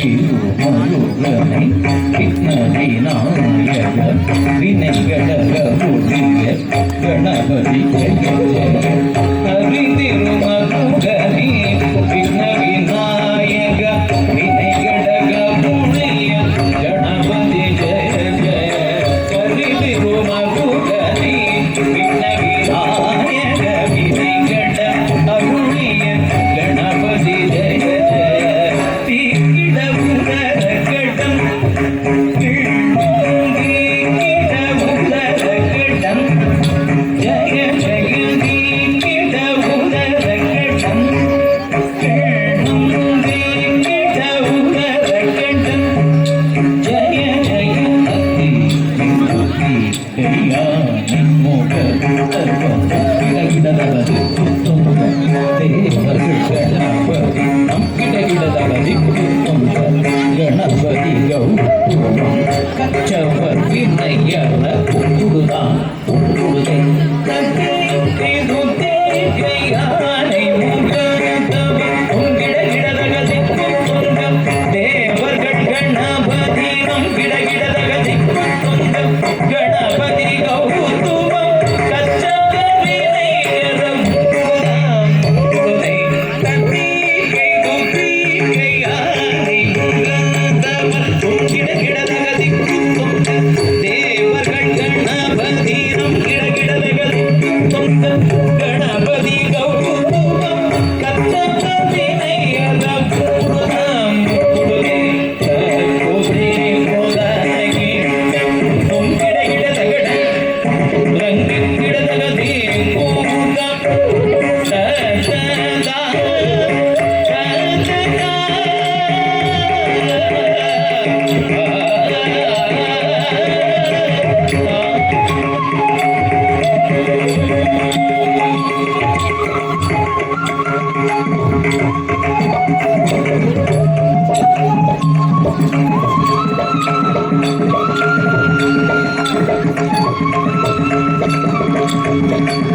திருமருகனை விநாயக வினைகள ஒழிய கணபதி ஜெய ஜெய ஹரி திருமருகனை விநாயக வினைகள ஒழிய கணபதி ஜெய ஜெய ஹரி திருமருகனை விநாயக வினைகள அருளிய கணபதி ஜெய ஜெய கணபதி கௌரவம் கச்சவர் வினையல புதுதான் புதுதை கையானை தேவர்கள் கணபதி கிடகிடதகதி கணபதி கௌரவம் கச்சவர் வினையலம் புதுதை கணபதி கௌரவம் கச்சபதி Thank you.